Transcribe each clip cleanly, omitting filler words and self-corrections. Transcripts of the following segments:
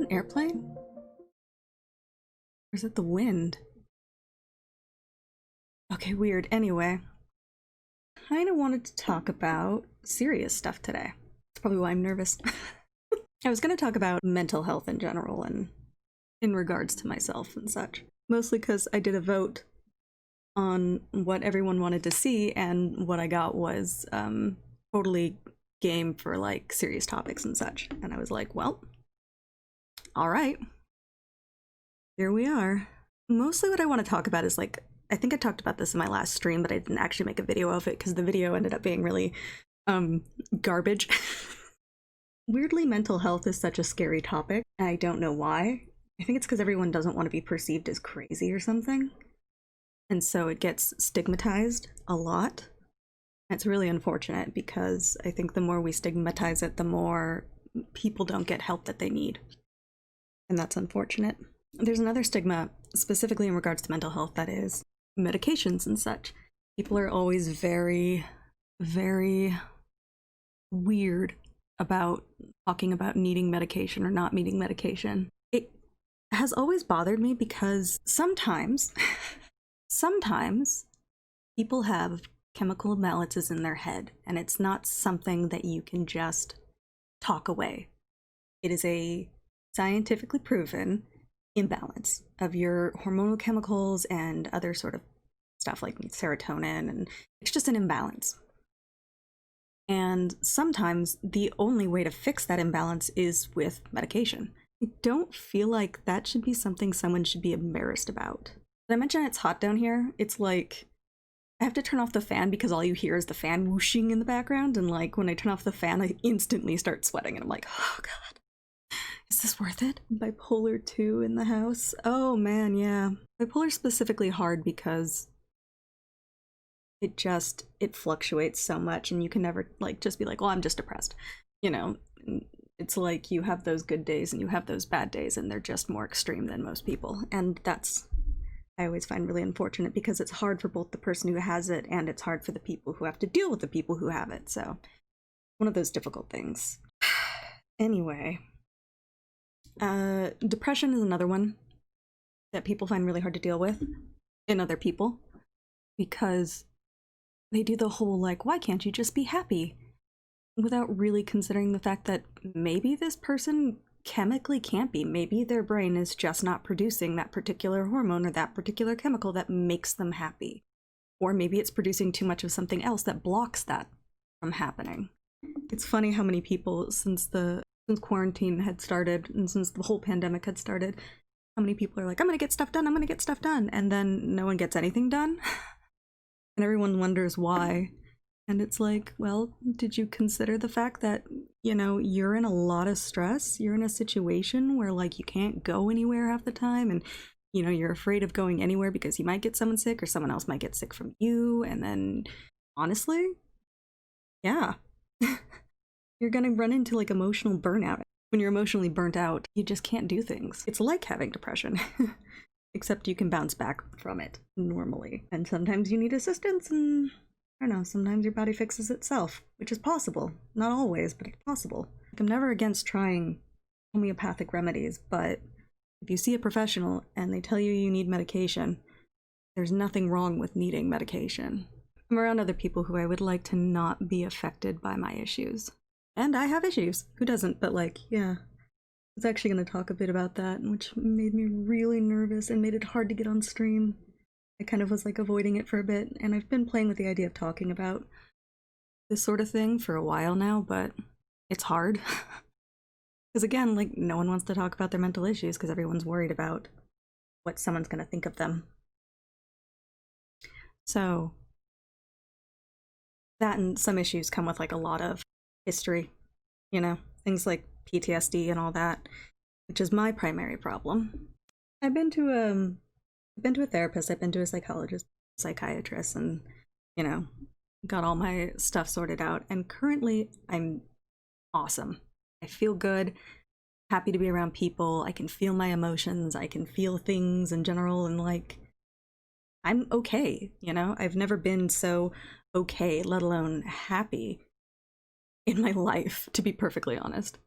an airplane? Or is it the wind? Okay, weird. Anyway, kinda wanted to talk about serious stuff today. That's probably why I'm nervous. I was gonna talk about mental health in general and in regards to myself and such. Mostly because I did a vote on what everyone wanted to see, and what I got was totally game for like serious topics and such. And I was like, well, all right, here we are. Mostly what I want to talk about is like, I think I talked about this in my last stream, but I didn't actually make a video of it because the video ended up being really garbage. Weirdly, mental health is such a scary topic. I don't know why. I think it's because everyone doesn't want to be perceived as crazy or something. And so it gets stigmatized a lot. It's really unfortunate because I think the more we stigmatize it, the more people don't get help that they need. And that's unfortunate. There's another stigma, specifically in regards to mental health, that is medications and such. People are always very, very weird about talking about needing medication or not needing medication. It has always bothered me because sometimes people have chemical imbalances in their head, and it's not something that you can just talk away. It is a scientifically proven imbalance of your hormonal chemicals and other sort of stuff like serotonin, and it's just an imbalance. And sometimes the only way to fix that imbalance is with medication. I don't feel like that should be something someone should be embarrassed about. Did I mention it's hot down here? It's like, I have to turn off the fan because all you hear is the fan whooshing in the background, and like when I turn off the fan, I instantly start sweating, and I'm like, oh god, is this worth it? Bipolar 2 in the house? Oh man, yeah. Bipolar specifically hard because it fluctuates so much, and you can never like just be like, well, I'm just depressed. You know, it's like you have those good days and you have those bad days, and they're just more extreme than most people. And that's, I always find really unfortunate because it's hard for both the person who has it and it's hard for the people who have to deal with the people who have it. So one of those difficult things. Anyway, depression is another one that people find really hard to deal with in other people because they do the whole like, why can't you just be happy? Without really considering the fact that maybe this person chemically can't be. Maybe their brain is just not producing that particular hormone or that particular chemical that makes them happy. Or maybe it's producing too much of something else that blocks that from happening. It's funny how many people since quarantine had started and since the whole pandemic had started, how many people are like, I'm gonna get stuff done, I'm gonna get stuff done, and then no one gets anything done. And everyone wonders why. And it's like, well, did you consider the fact that, you know, you're in a lot of stress? You're in a situation where, like, you can't go anywhere half the time, and, you know, you're afraid of going anywhere because you might get someone sick or someone else might get sick from you. And then, honestly, yeah, you're gonna run into, like, emotional burnout. When you're emotionally burnt out, you just can't do things. It's like having depression. Except you can bounce back from it normally. And sometimes you need assistance, and I don't know, sometimes your body fixes itself, which is possible. Not always, but it's possible. Like, I'm never against trying homeopathic remedies, but if you see a professional and they tell you you need medication, there's nothing wrong with needing medication. I'm around other people who I would like to not be affected by my issues. And I have issues. Who doesn't? But like, yeah. I was actually going to talk a bit about that, which made me really nervous and made it hard to get on stream. I kind of was like avoiding it for a bit, and I've been playing with the idea of talking about this sort of thing for a while now, but it's hard. Because again, like, no one wants to talk about their mental issues because everyone's worried about what someone's going to think of them. So that and some issues come with like a lot of history, you know, things like PTSD and all that, which is my primary problem. I've been to a therapist, I've been to a psychologist, psychiatrist, and, you know, got all my stuff sorted out, and currently I'm awesome. I feel good, happy to be around people, I can feel my emotions, I can feel things in general, and like, I'm okay, you know? I've never been so okay, let alone happy, in my life, to be perfectly honest.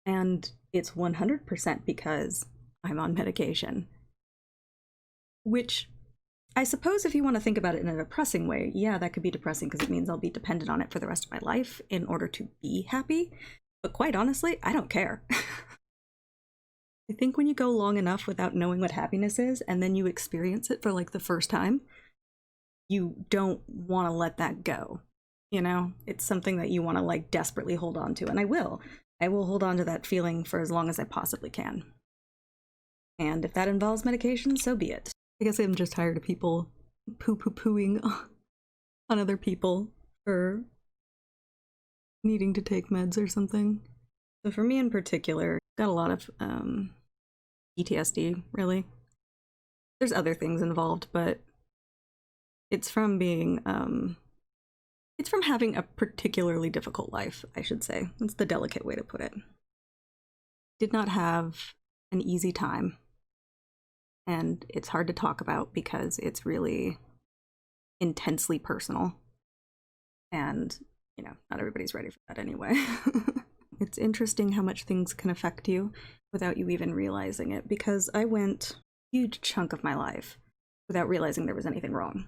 And it's 100% because I'm on medication. Which, I suppose if you want to think about it in a depressing way, yeah, that could be depressing because it means I'll be dependent on it for the rest of my life in order to be happy. But quite honestly, I don't care. I think when you go long enough without knowing what happiness is, and then you experience it for like the first time, you don't want to let that go. You know, it's something that you want to like desperately hold on to, and I will. I will hold on to that feeling for as long as I possibly can. And if that involves medication, so be it. I guess I'm just tired of people poo-poo-pooing on other people for needing to take meds or something. So for me in particular, got a lot of PTSD, really. There's other things involved, but it's from being, it's from having a particularly difficult life, I should say. That's the delicate way to put it. Did not have an easy time. And it's hard to talk about because it's really intensely personal. And, you know, not everybody's ready for that anyway. It's interesting how much things can affect you without you even realizing it, because I went a huge chunk of my life without realizing there was anything wrong.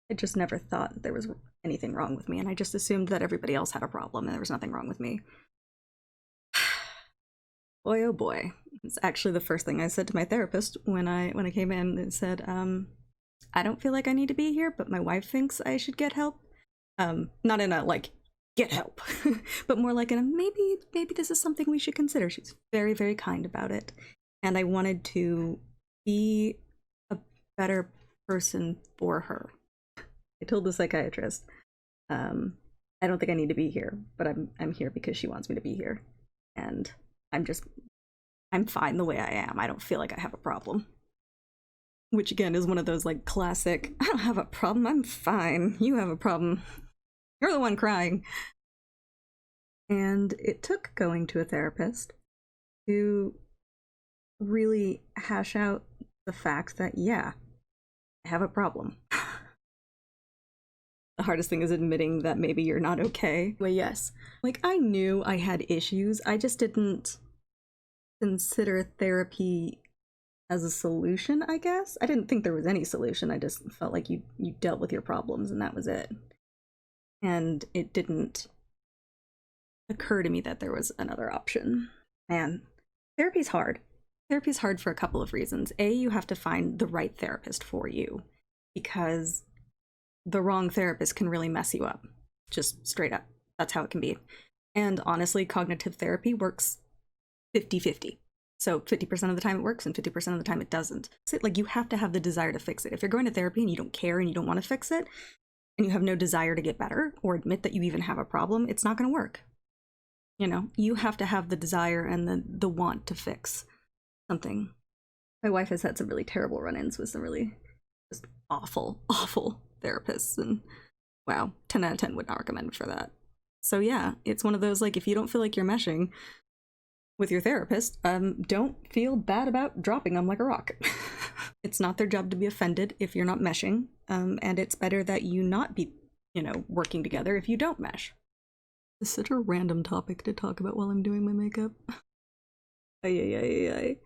I just never thought there was anything wrong with me, and I just assumed that everybody else had a problem and there was nothing wrong with me. Boy, oh boy. It's actually the first thing I said to my therapist when I came in. It said, I don't feel like I need to be here, but my wife thinks I should get help. Not in a, like, get help, but more like in a, maybe this is something we should consider. She's very, very kind about it. And I wanted to be a better person for her. I told the psychiatrist, I don't think I need to be here, but I'm here because she wants me to be here. And I'm fine the way I am. I don't feel like I have a problem. Which again is one of those like classic, I don't have a problem, I'm fine. You have a problem. You're the one crying. And it took going to a therapist to really hash out the fact that, yeah, I have a problem. The hardest thing is admitting that maybe you're not okay. But yes, like I knew I had issues. I just didn't consider therapy as a solution, I guess. I didn't think there was any solution. I just felt like you dealt with your problems and that was it. And it didn't occur to me that there was another option. Man, therapy's hard. Therapy's hard for a couple of reasons. A, you have to find the right therapist for you, because the wrong therapist can really mess you up. Just straight up. That's how it can be. And honestly, cognitive therapy works 50-50. So 50% of the time it works and 50% of the time it doesn't. Like, you have to have the desire to fix it. If you're going to therapy and you don't care and you don't want to fix it, and you have no desire to get better or admit that you even have a problem, it's not going to work. You know, you have to have the desire and the want to fix something. My wife has had some really terrible run-ins with some really just awful therapists, and wow, 10 out of 10 would not recommend for that. So yeah, it's one of those, like, if you don't feel like you're meshing with your therapist, don't feel bad about dropping them like a rock. It's not their job to be offended if you're not meshing, and it's better that you not be, you know, working together if you don't mesh. It's such a random topic to talk about while I'm doing my makeup. I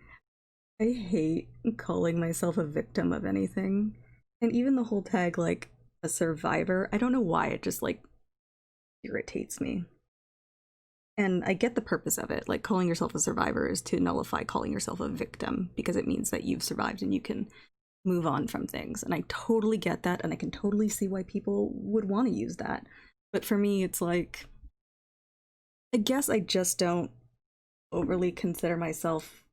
hate calling myself a victim of anything. And even the whole tag, like, a survivor, I don't know why, it just, like, irritates me. And I get the purpose of it. Like, calling yourself a survivor is to nullify calling yourself a victim, because it means that you've survived and you can move on from things. And I totally get that, and I can totally see why people would want to use that. But for me, it's like, I guess I just don't overly consider myself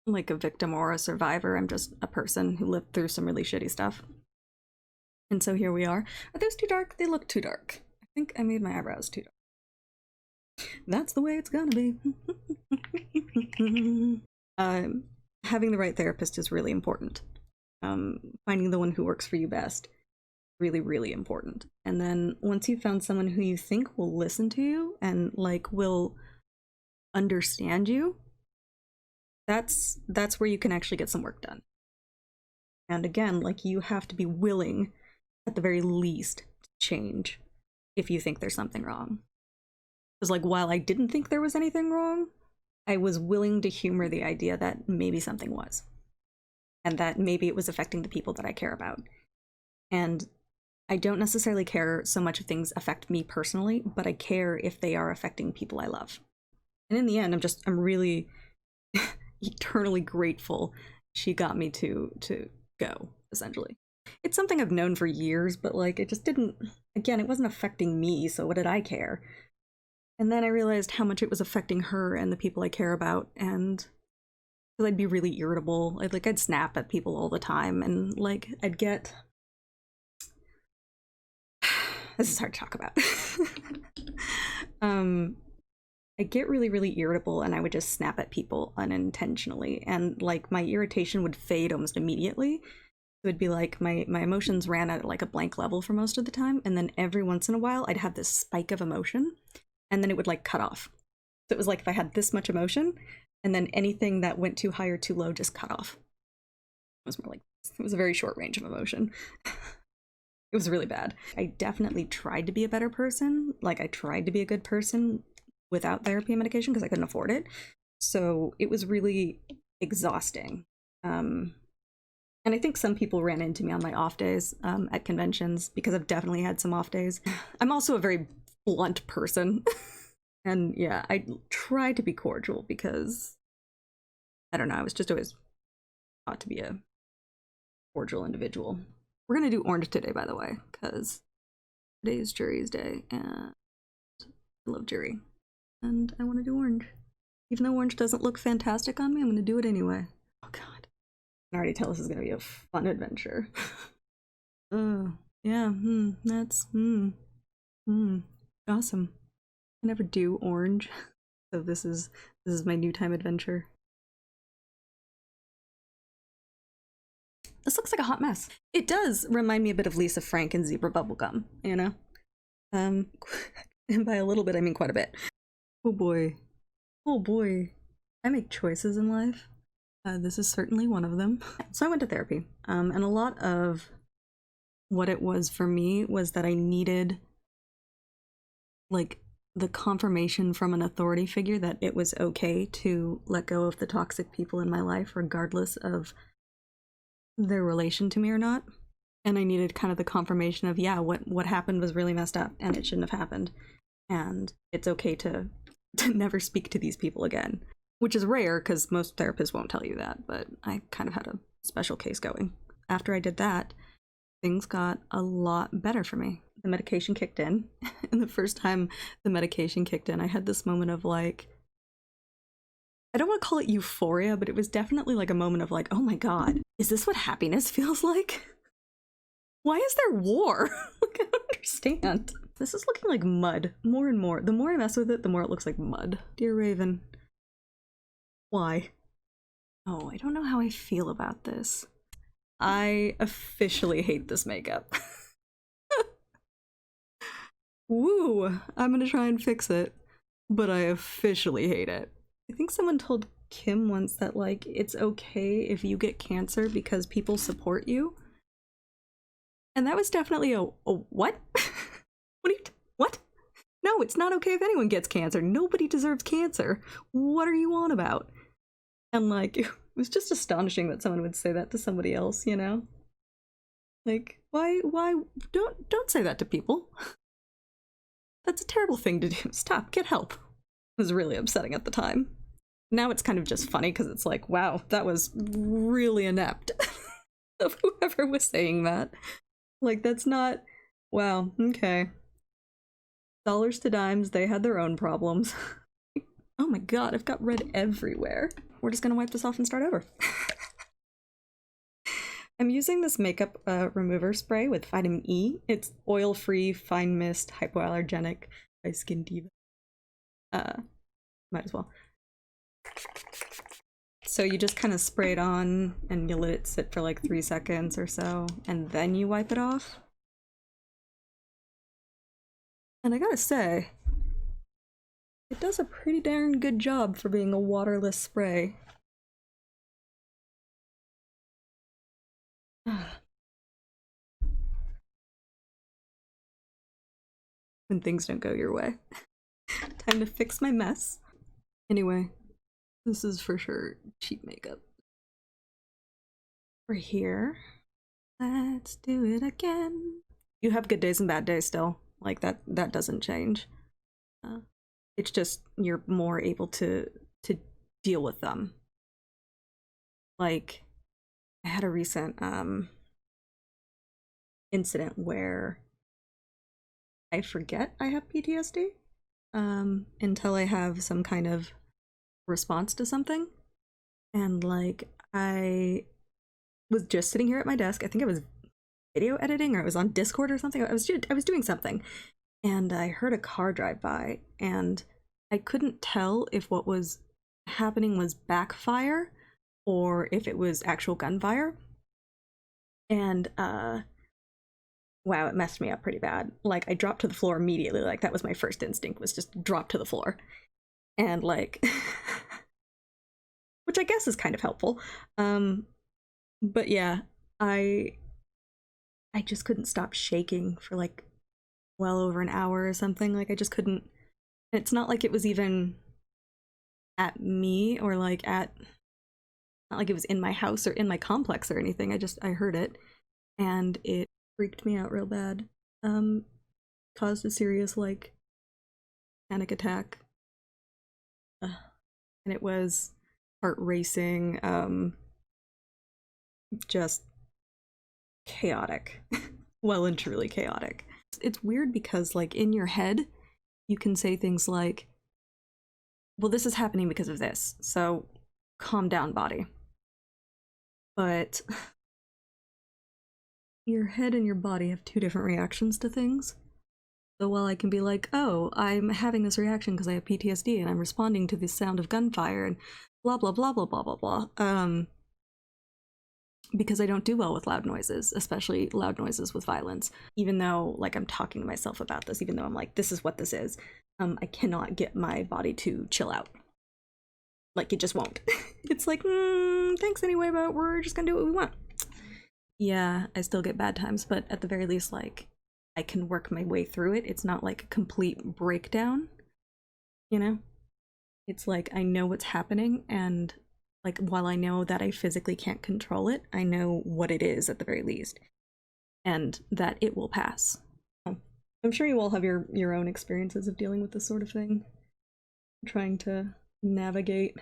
like a victim or a survivor. I'm just a person who lived through some really shitty stuff. And so here we are. Are those too dark? They look too dark. I think I made my eyebrows too dark. That's the way it's gonna be. Having the right therapist is really important. Finding the one who works for you best, really, really important. And then once you've found someone who you think will listen to you and like will understand you, that's where you can actually get some work done. And again, like, you have to be willing at the very least to change if you think there's something wrong. Because, like, while I didn't think there was anything wrong, I was willing to humor the idea that maybe something was, and that maybe it was affecting the people that I care about. And I don't necessarily care so much if things affect me personally, but I care if they are affecting people I love. And in the end, I'm really eternally grateful she got me to go, essentially. It's something I've known for years, but like it just didn't, again, it wasn't affecting me, so what did I care? And then I realized how much it was affecting her and the people I care about, and I'd be really irritable. I'd snap at people all the time, and like I'd get this is hard to talk about. I get really, really irritable, and I would just snap at people unintentionally, and like my irritation would fade almost immediately. It would be like my emotions ran at like a blank level for most of the time, and then every once in a while I'd have this spike of emotion, and then it would like cut off. So it was like if I had this much emotion, and then anything that went too high or too low just cut off. It was more like, it was a very short range of emotion. It was really bad. I definitely tried to be a better person. Like I tried to be a good person without therapy and medication because I couldn't afford it. So it was really exhausting. And I think some people ran into me on my off days at conventions because I've definitely had some off days. I'm also a very blunt person. And yeah, I try to be cordial because, I don't know, I was just always taught to be a cordial individual. We're gonna do orange today, by the way, because today is Jury's day, and I love Jury. And I want to do orange. Even though orange doesn't look fantastic on me, I'm gonna do it anyway. Oh god. I can already tell this is gonna be a fun adventure. Yeah, that's, awesome. I never do orange, so this is my new time adventure. This looks like a hot mess. It does remind me a bit of Lisa Frank and Zebra Bubblegum, you know? And by a little bit, I mean quite a bit. Oh boy. Oh boy. I make choices in life. This is certainly one of them. So I went to therapy, and a lot of what it was for me was that I needed, like, the confirmation from an authority figure that it was okay to let go of the toxic people in my life, regardless of their relation to me or not. And I needed kind of the confirmation of, yeah, what happened was really messed up and it shouldn't have happened, and it's okay to never speak to these people again, which is rare because most therapists won't tell you that, but I kind of had a special case going. After I did that, things got a lot better for me. The medication kicked in, and the first time the medication kicked in, I had this moment of like, I don't want to call it euphoria, but it was definitely like a moment of like, oh my god, is this what happiness feels like? Why is there war? Like, I don't understand. This is looking like mud, more and more. The more I mess with it, the more it looks like mud. Dear Raven. Why? Oh, I don't know how I feel about this. I officially hate this makeup. Woo! I'm gonna try and fix it, but I officially hate it. I think someone told Kim once that, like, it's okay if you get cancer because people support you. And that was definitely a what? What? No, it's not okay if anyone gets cancer. Nobody deserves cancer. What are you on about? And like, it was just astonishing that someone would say that to somebody else, you know? Like, why, don't say that to people. That's a terrible thing to do. Stop, get help. It was really upsetting at the time. Now it's kind of just funny because it's like, wow, that was really inept of whoever was saying that. Like, that's not, wow, okay. Dollars to dimes, they had their own problems. Oh my god, I've got red everywhere. We're just gonna wipe this off and start over. I'm using this makeup remover spray with vitamin E. It's oil-free, fine mist, hypoallergenic by Skin Diva. Might as well. So you just kind of spray it on and you let it sit for like 3 seconds or so, and then you wipe it off. And I gotta say, it does a pretty darn good job for being a waterless spray. When things don't go your way. Time to fix my mess. Anyway, This is for sure cheap makeup. We're here. Let's do it again. You have good days and bad days still. Like that doesn't change. It's just you're more able to deal with them. Like I had a recent incident where I forget I have PTSD until I have some kind of response to something. And like I was just sitting here at my desk. I think I was video editing or it was on Discord or something. I was doing something and I heard a car drive by and I couldn't tell if what was happening was backfire or if it was actual gunfire. And wow, it messed me up pretty bad. Like I dropped to the floor immediately. Like that was my first instinct, was just drop to the floor. And like which I guess is kind of helpful. But yeah, I just couldn't stop shaking for like well over an hour or something. Like I just couldn't. It's not like it was even at me or like at, not like it was in my house or in my complex or anything. I heard it and it freaked me out real bad. Caused a serious like panic attack. And it was heart racing, just chaotic. Well and truly chaotic. It's weird because like in your head you can say things like, well, this is happening because of this, so calm down, body. But your head and your body have two different reactions to things. So while I can be like, oh, I'm having this reaction because I have PTSD and I'm responding to the sound of gunfire and blah blah blah blah blah blah blah, because I don't do well with loud noises, especially loud noises with violence. Even though like I'm talking to myself about this, even though I'm like, this is what this is, I cannot get my body to chill out. Like it just won't. It's like, thanks anyway, but we're just gonna do what we want. Yeah, I still get bad times, but at the very least, like I can work my way through it. It's not like a complete breakdown, you know? It's like I know what's happening, and like while I know that I physically can't control it, I know what it is at the very least, and that it will pass. I'm sure you all have your own experiences of dealing with this sort of thing, trying to navigate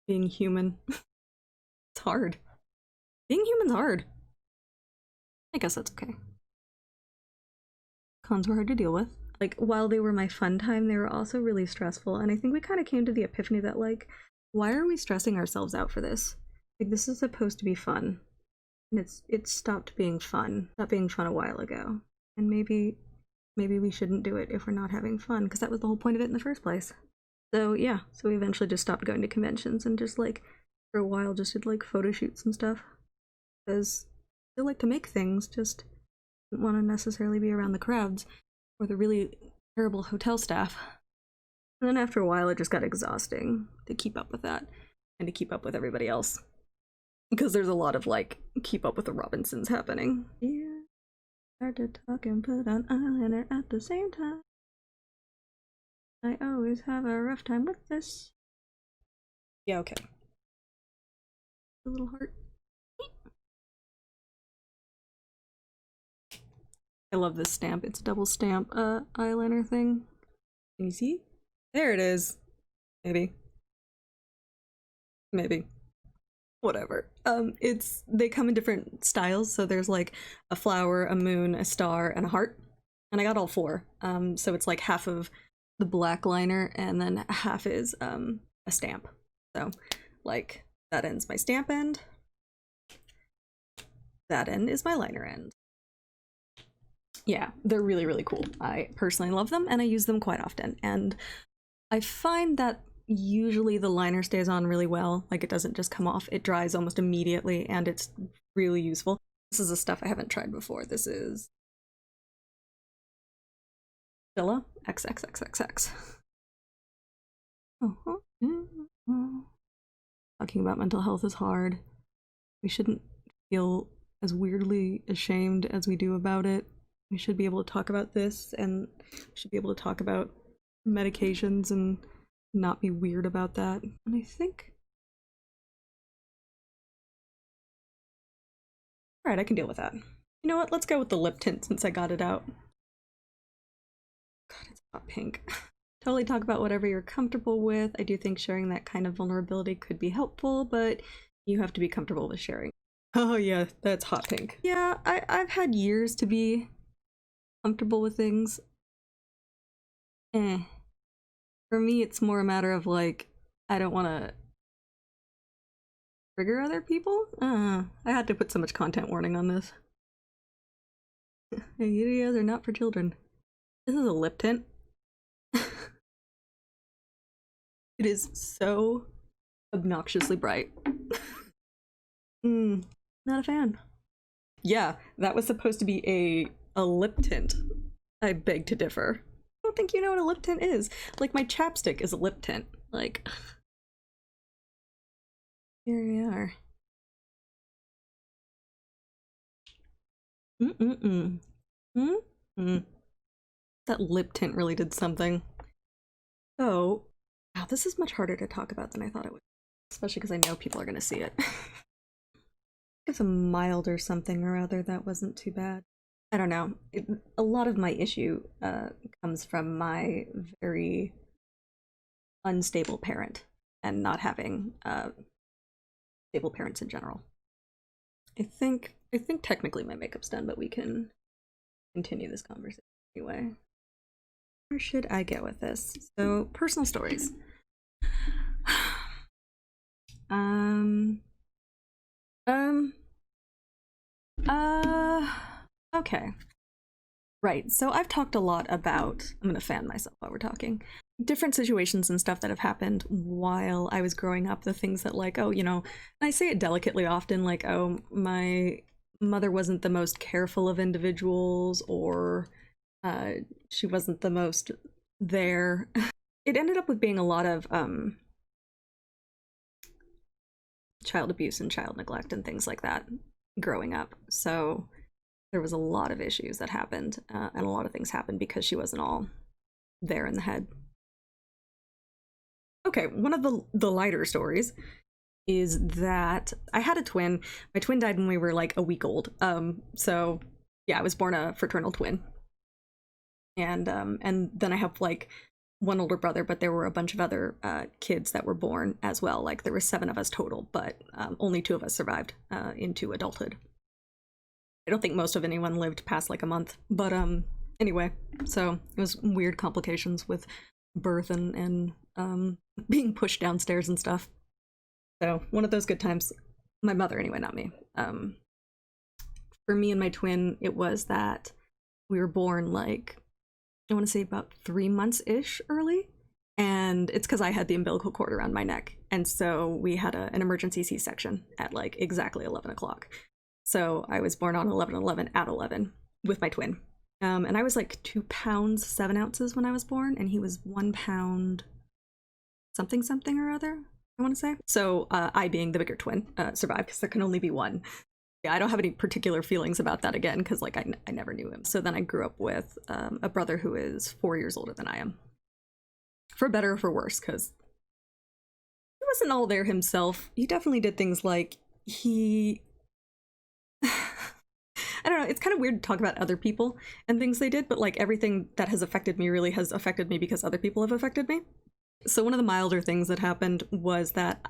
being human. It's hard. Being human's hard. I guess that's okay. Cons were hard to deal with. Like, while they were my fun time, they were also really stressful, and I think we kind of came to the epiphany that, like, why are we stressing ourselves out for this? Like, this is supposed to be fun. And it's stopped being fun. Stopped being fun a while ago. And maybe we shouldn't do it if we're not having fun, because that was the whole point of it in the first place. So yeah, so we eventually just stopped going to conventions and just like for a while just did like photo shoots and stuff. Because I like to make things, just didn't want to necessarily be around the crowds or the really terrible hotel staff. And then after a while it just got exhausting to keep up with that and to keep up with everybody else. Because there's a lot of like keep up with the Robinsons happening. Yeah. Hard to talk and put on eyeliner at the same time. I always have a rough time with this. Yeah, okay. A little heart. I love this stamp. It's a double stamp eyeliner thing. Can you see? There it is. Maybe. Maybe. Whatever. They come in different styles, so there's like a flower, a moon, a star, and a heart. And I got all four. So it's like half of the black liner and then half is a stamp. So like that end's my stamp end. That end is my liner end. Yeah, they're really, really cool. I personally love them and I use them quite often. And I find that usually the liner stays on really well. Like it doesn't just come off. It dries almost immediately and it's really useful. This is the stuff I haven't tried before. This is Villa XXXXX. Talking about mental health is hard. We shouldn't feel as weirdly ashamed as we do about it. We should be able to talk about this, and we should be able to talk about medications and not be weird about that. And I think... Alright, I can deal with that. You know what? Let's go with the lip tint since I got it out. God, it's hot pink. Totally talk about whatever you're comfortable with. I do think sharing that kind of vulnerability could be helpful, but you have to be comfortable with sharing. Oh yeah, that's hot pink. Yeah, I've had years to be comfortable with things. For me, it's more a matter of like, I don't want to trigger other people. I had to put so much content warning on this. Videos are not for children. This is a lip tint. It is so obnoxiously bright. Not a fan. Yeah, that was supposed to be a lip tint. I beg to differ. I don't think you know what a lip tint is. Like, my chapstick is a lip tint. Like, here we are. That lip tint really did something. So, wow, this is much harder to talk about than I thought it would. Especially because I know people are going to see it. It's a mild or something or other that wasn't too bad. I don't know. A lot of my issue comes from my very unstable parent and not having stable parents in general. I think technically my makeup's done, but we can continue this conversation anyway. Where should I go with this? So, personal stories. Okay. Right, so I've talked a lot about, I'm gonna fan myself while we're talking, different situations and stuff that have happened while I was growing up, the things that like, oh, you know, and I say it delicately often, like, oh, my mother wasn't the most careful of individuals, or she wasn't the most there. It ended up with being a lot of child abuse and child neglect and things like that growing up. So there was a lot of issues that happened, and a lot of things happened because she wasn't all there in the head. Okay, one of the lighter stories is that I had a twin. My twin died when we were like a week old. So yeah, I was born a fraternal twin. And then I have like one older brother, but there were a bunch of other kids that were born as well. Like there were 7 of us total, but only 2 of us survived into adulthood. I don't think most of anyone lived past like a month, but anyway, so it was weird complications with birth and being pushed downstairs and stuff. So one of those good times. My mother anyway, not me. For me and my twin, it was that we were born like, I want to say about 3 months-ish early, and it's because I had the umbilical cord around my neck, and so we had an emergency C-section at like exactly 11 o'clock. So I was born on 11/11 at 11 with my twin. And I was like 2 pounds 7 ounces when I was born, and he was 1 pound something something or other, I want to say. So I, being the bigger twin, survived because there can only be one. Yeah, I don't have any particular feelings about that again because like I never knew him. So then I grew up with a brother who is 4 years older than I am. For better or for worse, because he wasn't all there himself. He definitely did things like he... I don't know, it's kind of weird to talk about other people and things they did, but like everything that has affected me really has affected me because other people have affected me. So one of the milder things that happened was that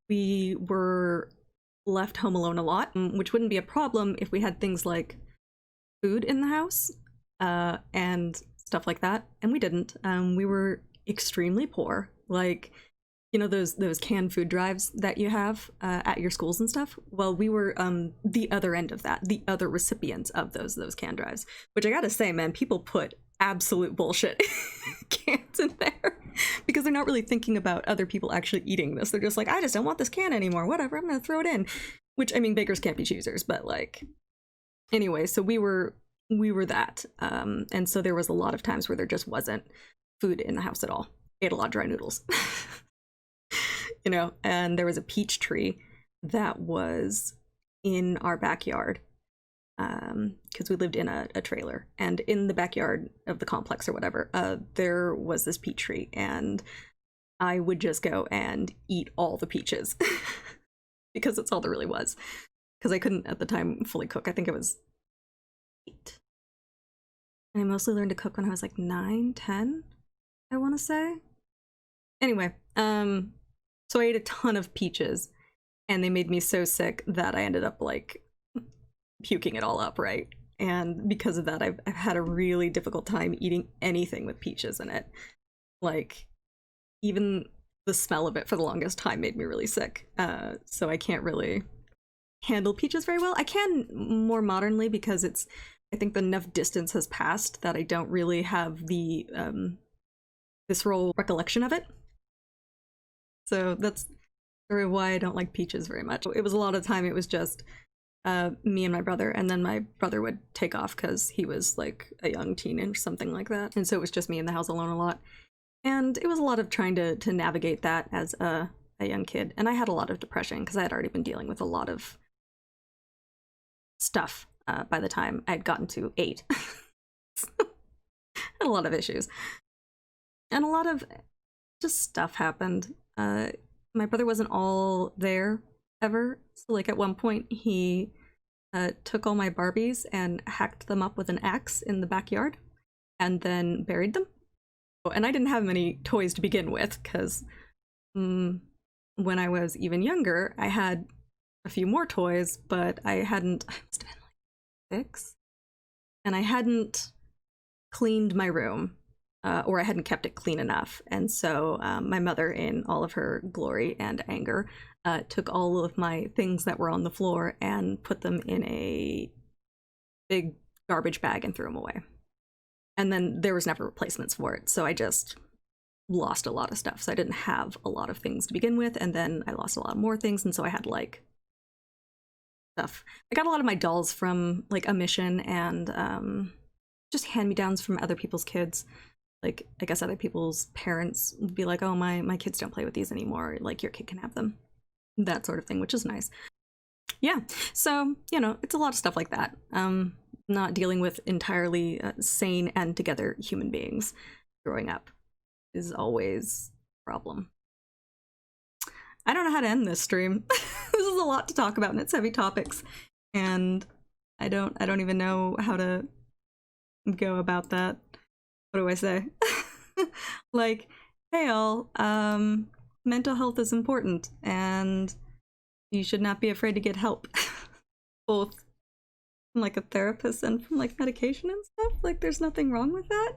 we were left home alone a lot, which wouldn't be a problem if we had things like food in the house and stuff like that, and we didn't. We were extremely poor, like, you know, those canned food drives that you have at your schools and stuff. Well, we were the other end of that, the other recipients of those canned drives, which I gotta say, man, people put absolute bullshit cans in there because they're not really thinking about other people actually eating this. They're just like, I just don't want this can anymore, whatever, I'm gonna throw it in. Which, I mean, beggars can't be choosers, but like, anyway, so we were that, and so there was a lot of times where there just wasn't food in the house at all. Ate a lot of dry noodles. You know, and there was a peach tree that was in our backyard because we lived in a trailer, and in the backyard of the complex or whatever, there was this peach tree, and I would just go and eat all the peaches because that's all there really was. Because I couldn't at the time fully cook. I think it was 8. And I mostly learned to cook when I was like 9, 10, I want to say. Anyway, so I ate a ton of peaches, and they made me so sick that I ended up like puking it all up, right? And because of that, I've had a really difficult time eating anything with peaches in it. Like, even the smell of it for the longest time made me really sick. So I can't really handle peaches very well. I can more modernly because I think enough distance has passed that I don't really have the visceral recollection of it. So that's sort of why I don't like peaches very much. It was a lot of time, it was just me and my brother, and then my brother would take off because he was like a young teenager, something like that. And so it was just me in the house alone a lot. And it was a lot of trying to navigate that as a young kid. And I had a lot of depression because I had already been dealing with a lot of stuff by the time I had gotten to 8. Had a lot of issues. And a lot of just stuff happened. My brother wasn't all there ever. So like at one point he took all my Barbies and hacked them up with an axe in the backyard and then buried them. And I didn't have many toys to begin with because when I was even younger, I had a few more toys, but I must have been like 6, and I hadn't cleaned my room, or I hadn't kept it clean enough. And so my mother, in all of her glory and anger, took all of my things that were on the floor and put them in a big garbage bag and threw them away. And then there was never replacements for it, so I just lost a lot of stuff. So I didn't have a lot of things to begin with, and then I lost a lot more things, and so I had like stuff. I got a lot of my dolls from like a mission and just hand-me-downs from other people's kids. Like, I guess other people's parents would be like, oh, my kids don't play with these anymore, like your kid can have them. That sort of thing, which is nice. Yeah, so, you know, it's a lot of stuff like that. Not dealing with entirely sane and together human beings growing up is always a problem. I don't know how to end this stream. This is a lot to talk about, and it's heavy topics, and I don't even know how to go about that. What do I say? Like, hey all, mental health is important, and you should not be afraid to get help. Both from like a therapist and from like medication and stuff. Like, there's nothing wrong with that.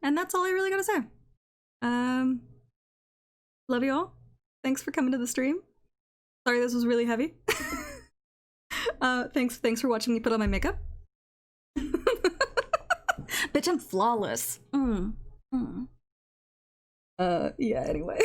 And that's all I really gotta say. Love you all. Thanks for coming to the stream. Sorry this was really heavy. Thanks for watching me put on my makeup. Bitch, I'm flawless. Yeah, anyway.